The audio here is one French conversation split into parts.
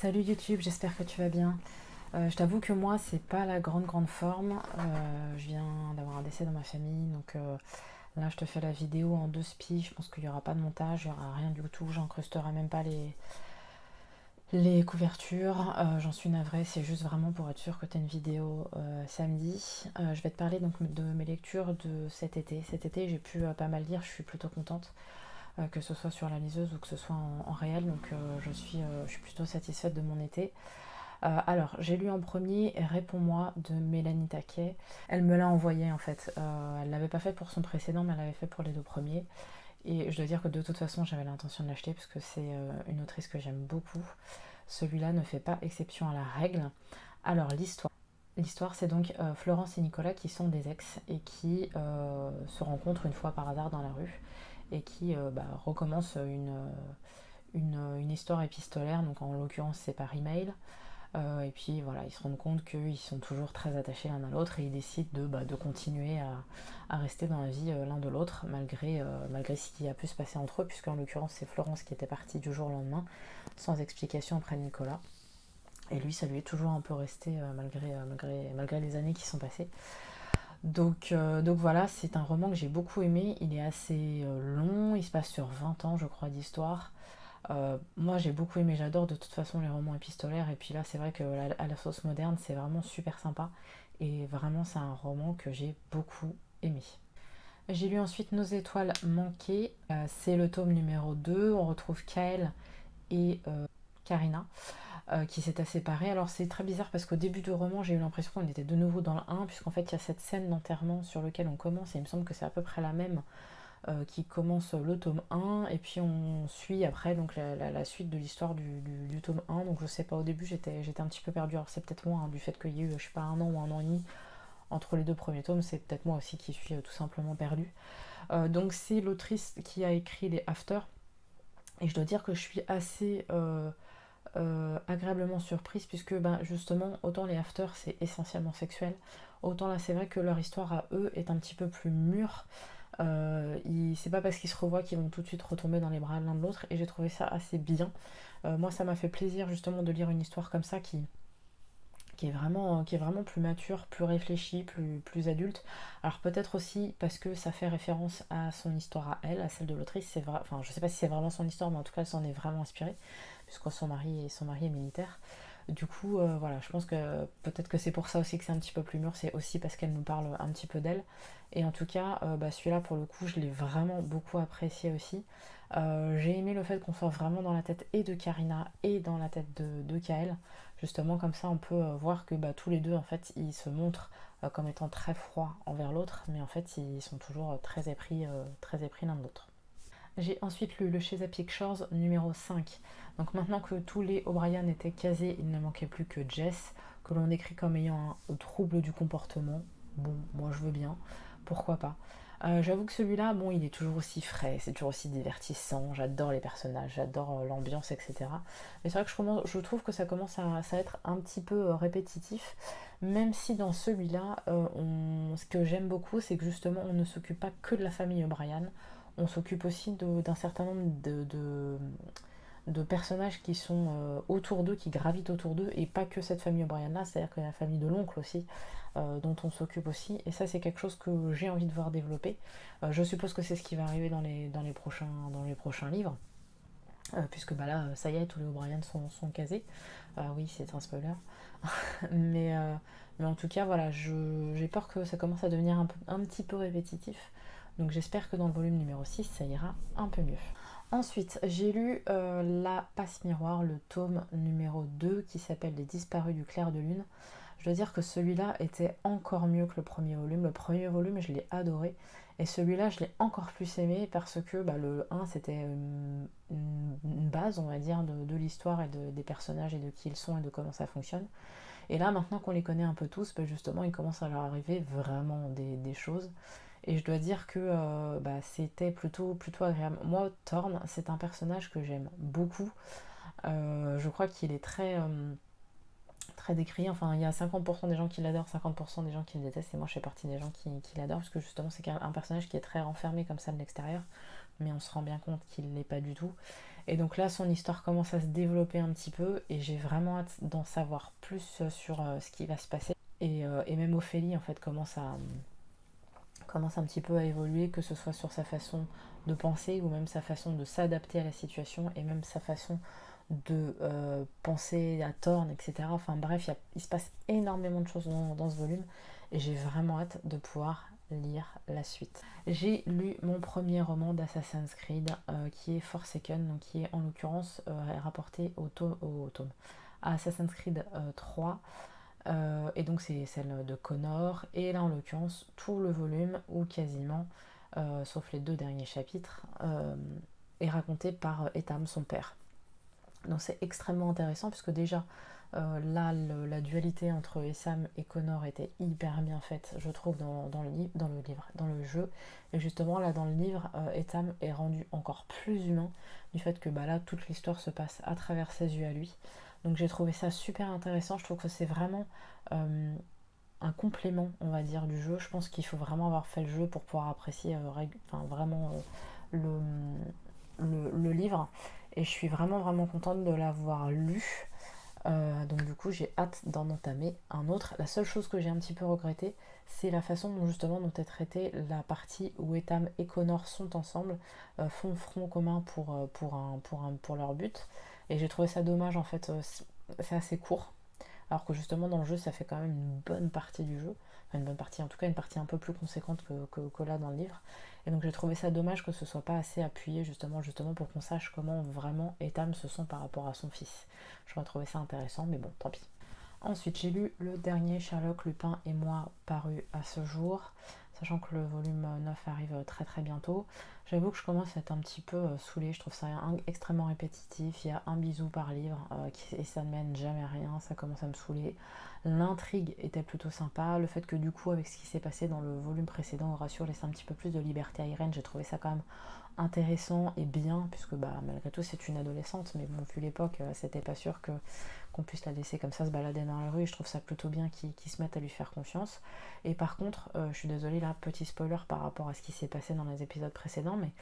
Salut YouTube, j'espère que tu vas bien. Je t'avoue que moi, c'est pas la grande forme. Je viens d'avoir un décès dans ma famille, donc là, je te fais la vidéo en deux spies. Je pense qu'il n'y aura pas de montage, il n'y aura rien du tout. J'incrusterai même pas les couvertures. J'en suis navrée, c'est juste vraiment pour être sûr que tu as une vidéo samedi. Je vais te parler donc de mes lectures de cet été. Cet été, j'ai pu pas mal lire, je suis plutôt contente. Que ce soit sur la liseuse ou que ce soit en réel, donc je suis plutôt satisfaite de mon été. Alors, j'ai lu en premier Réponds-moi de Mélanie Taquet. Elle me l'a envoyé en fait. Elle l'avait pas fait pour son précédent, mais elle l'avait fait pour les deux premiers. Et je dois dire que de toute façon, j'avais l'intention de l'acheter parce que c'est une autrice que j'aime beaucoup. Celui-là ne fait pas exception à la règle. Alors, l'histoire. L'histoire, c'est donc Florence et Nicolas qui sont des ex et qui se rencontrent une fois par hasard dans la rue et qui recommencent une histoire épistolaire. Donc, en l'occurrence, c'est par email. Et puis voilà, ils se rendent compte qu'ils sont toujours très attachés l'un à l'autre et ils décident de continuer à rester dans la vie l'un de l'autre malgré ce qui a pu se passer entre eux, puisqu'en l'occurrence c'est Florence qui était partie du jour au lendemain sans explication auprès de Nicolas. Et lui, ça lui est toujours un peu resté malgré les années qui sont passées. Donc voilà, c'est un roman que j'ai beaucoup aimé. Il est assez long, il se passe sur 20 ans, je crois, d'histoire. Moi j'ai beaucoup aimé, j'adore de toute façon les romans épistolaires et puis là c'est vrai que à la sauce moderne c'est vraiment super sympa et vraiment c'est un roman que j'ai beaucoup aimé. J'ai lu ensuite Nos étoiles manquées, c'est le tome numéro 2, on retrouve Kael et Karina qui s'étaient séparés. Alors c'est très bizarre parce qu'au début du roman j'ai eu l'impression qu'on était de nouveau dans le 1 puisqu'en fait il y a cette scène d'enterrement sur lequel on commence et il me semble que c'est à peu près la même qui commence le tome 1 et puis on suit après donc la suite de l'histoire du tome 1. Donc je sais pas, au début j'étais un petit peu perdue, alors c'est peut-être moi du fait qu'il y a eu je sais pas un an ou un an et demi entre les deux premiers tomes, c'est peut-être moi aussi qui suis tout simplement perdue. Donc c'est l'autrice qui a écrit les After et je dois dire que je suis assez agréablement surprise puisque justement autant les After c'est essentiellement sexuel, autant là c'est vrai que leur histoire à eux est un petit peu plus mûre. C'est pas parce qu'ils se revoient qu'ils vont tout de suite retomber dans les bras l'un de l'autre et j'ai trouvé ça assez bien. Moi ça m'a fait plaisir justement de lire une histoire comme ça qui est vraiment plus mature, plus réfléchie, plus adulte. Alors peut-être aussi parce que ça fait référence à son histoire à elle, à celle de l'autrice. C'est vrai, enfin je sais pas si c'est vraiment son histoire, mais en tout cas elle s'en est vraiment inspirée puisque son mari est militaire. Du coup, voilà, je pense que peut-être que c'est pour ça aussi que c'est un petit peu plus mûr, c'est aussi parce qu'elle nous parle un petit peu d'elle. Et en tout cas, celui-là, pour le coup, je l'ai vraiment beaucoup apprécié aussi. J'ai aimé le fait qu'on soit vraiment dans la tête et de Karina et dans la tête de Kael. Justement, comme ça, on peut voir que tous les deux, en fait, ils se montrent comme étant très froids envers l'autre, mais en fait, ils sont toujours très épris l'un de l'autre. J'ai ensuite lu le Chez Pictures numéro 5. Donc maintenant que tous les O'Brien étaient casés, il ne manquait plus que Jess, que l'on décrit comme ayant un trouble du comportement. Bon, moi je veux bien, pourquoi pas. J'avoue que celui-là, bon, il est toujours aussi frais, c'est toujours aussi divertissant, j'adore les personnages, j'adore l'ambiance, etc. Mais c'est vrai que je trouve que ça commence à être un petit peu répétitif, même si dans celui-là, ce que j'aime beaucoup, c'est que justement, on ne s'occupe pas que de la famille O'Brien, on s'occupe aussi d'un certain nombre de personnages qui sont autour d'eux, qui gravitent autour d'eux, et pas que cette famille O'Brien là, c'est-à-dire qu'il y a la famille de l'oncle aussi, dont on s'occupe aussi, et ça c'est quelque chose que j'ai envie de voir développer. Je suppose que c'est ce qui va arriver dans les prochains livres, puisque là, ça y est, tous les O'Brien sont casés. Oui, c'est un spoiler. mais, euh, mais en tout cas, voilà, j'ai peur que ça commence à devenir un petit peu répétitif. Donc j'espère que dans le volume numéro 6, ça ira un peu mieux. Ensuite, j'ai lu La Passe Miroir, le tome numéro 2 qui s'appelle Les Disparus du clair de lune. Je dois dire que celui-là était encore mieux que le premier volume. Le premier volume, je l'ai adoré. Et celui-là, je l'ai encore plus aimé parce que le 1, c'était une base, on va dire, de l'histoire et des personnages et de qui ils sont et de comment ça fonctionne. Et là, maintenant qu'on les connaît un peu tous, justement, il commence à leur arriver vraiment des choses. Et je dois dire que c'était plutôt agréable. Moi, Thorn, c'est un personnage que j'aime beaucoup. Je crois qu'il est très décrié. Enfin, il y a 50% des gens qui l'adorent, 50% des gens qui le détestent. Et moi, je fais partie des gens qui l'adorent. Parce que justement, c'est un personnage qui est très renfermé comme ça de l'extérieur. Mais on se rend bien compte qu'il ne l'est pas du tout. Et donc là, son histoire commence à se développer un petit peu et j'ai vraiment hâte d'en savoir plus sur ce qui va se passer. Et même Ophélie, en fait, commence un petit peu à évoluer, que ce soit sur sa façon de penser ou même sa façon de s'adapter à la situation et même sa façon de penser à Thorne, etc. Enfin bref, il se passe énormément de choses dans ce volume et j'ai vraiment hâte de pouvoir lire la suite. J'ai lu mon premier roman d'Assassin's Creed qui est Forsaken, donc qui est en l'occurrence rapporté au tome à Assassin's Creed 3. Et donc c'est celle de Connor, et là en l'occurrence tout le volume, ou quasiment, sauf les 2 derniers chapitres, est raconté par Etham, son père. Donc c'est extrêmement intéressant puisque déjà là la dualité entre Etham et Connor était hyper bien faite, je trouve, dans le jeu. Et justement là dans le livre, Etham est rendu encore plus humain du fait que bah, là toute l'histoire se passe à travers ses yeux à lui. Donc j'ai trouvé ça super intéressant, je trouve que c'est vraiment un complément, on va dire, du jeu. Je pense qu'il faut vraiment avoir fait le jeu pour pouvoir apprécier vraiment le, le livre. Et je suis vraiment vraiment contente de l'avoir lu. Donc du coup j'ai hâte d'en entamer un autre. La seule chose que j'ai un petit peu regretté, c'est la façon dont est traitée la partie où Etham et Connor sont ensemble, font front commun pour leur but. Et j'ai trouvé ça dommage, en fait, c'est assez court. Alors que justement dans le jeu ça fait quand même une bonne partie du jeu. Enfin une bonne partie, en tout cas une partie un peu plus conséquente que là dans le livre. Et donc j'ai trouvé ça dommage que ce soit pas assez appuyé justement pour qu'on sache comment vraiment Etham se sent par rapport à son fils. J'aurais trouvé ça intéressant, mais bon, tant pis. Ensuite, j'ai lu le dernier Sherlock, Lupin et moi, paru à ce jour, sachant que le volume 9 arrive très très bientôt. J'avoue que je commence à être un petit peu saoulée, je trouve ça extrêmement répétitif. Il y a un bisou par livre et ça ne mène jamais à rien, ça commence à me saouler. L'intrigue était plutôt sympa, le fait que du coup, avec ce qui s'est passé dans le volume précédent, Horatio laisse un petit peu plus de liberté à Irène, j'ai trouvé ça quand même intéressant et bien, puisque bah, malgré tout c'est une adolescente, mais bon, vu l'époque, c'était pas sûr qu'on puisse la laisser comme ça se balader dans la rue, et je trouve ça plutôt bien qu'ils se mettent à lui faire confiance. Et par contre, je suis désolée là, petit spoiler par rapport à ce qui s'est passé dans les épisodes précédents, mais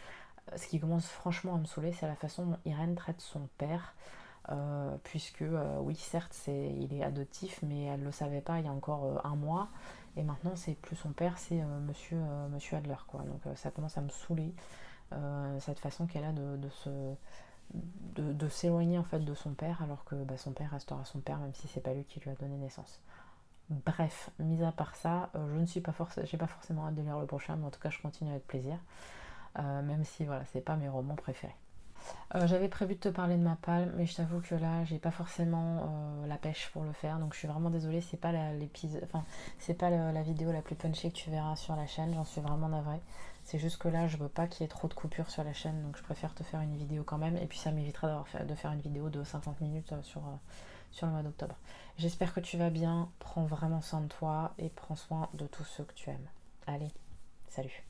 ce qui commence franchement à me saouler, c'est la façon dont Irène traite son père. Puisque oui certes il est adoptif, mais elle ne le savait pas il y a encore un mois, et maintenant c'est plus son père, c'est monsieur Adler, quoi. Donc ça commence à me saouler, cette façon qu'elle a de s'éloigner en fait de son père, alors que bah, son père restera son père même si c'est pas lui qui lui a donné naissance. Bref, mis à part ça, je ne suis pas j'ai pas forcément hâte de lire le prochain, mais en tout cas je continue avec plaisir, même si voilà, c'est pas mes romans préférés. J'avais prévu de te parler de ma palme, mais je t'avoue que là, j'ai pas forcément la pêche pour le faire, donc je suis vraiment désolée. C'est pas l'épisode, enfin, c'est pas la vidéo la plus punchée que tu verras sur la chaîne. J'en suis vraiment navrée. C'est juste que là, je veux pas qu'il y ait trop de coupures sur la chaîne, donc je préfère te faire une vidéo quand même. Et puis ça m'évitera de faire une vidéo de 50 minutes sur le mois d'octobre. J'espère que tu vas bien. Prends vraiment soin de toi et prends soin de tous ceux que tu aimes. Allez, salut.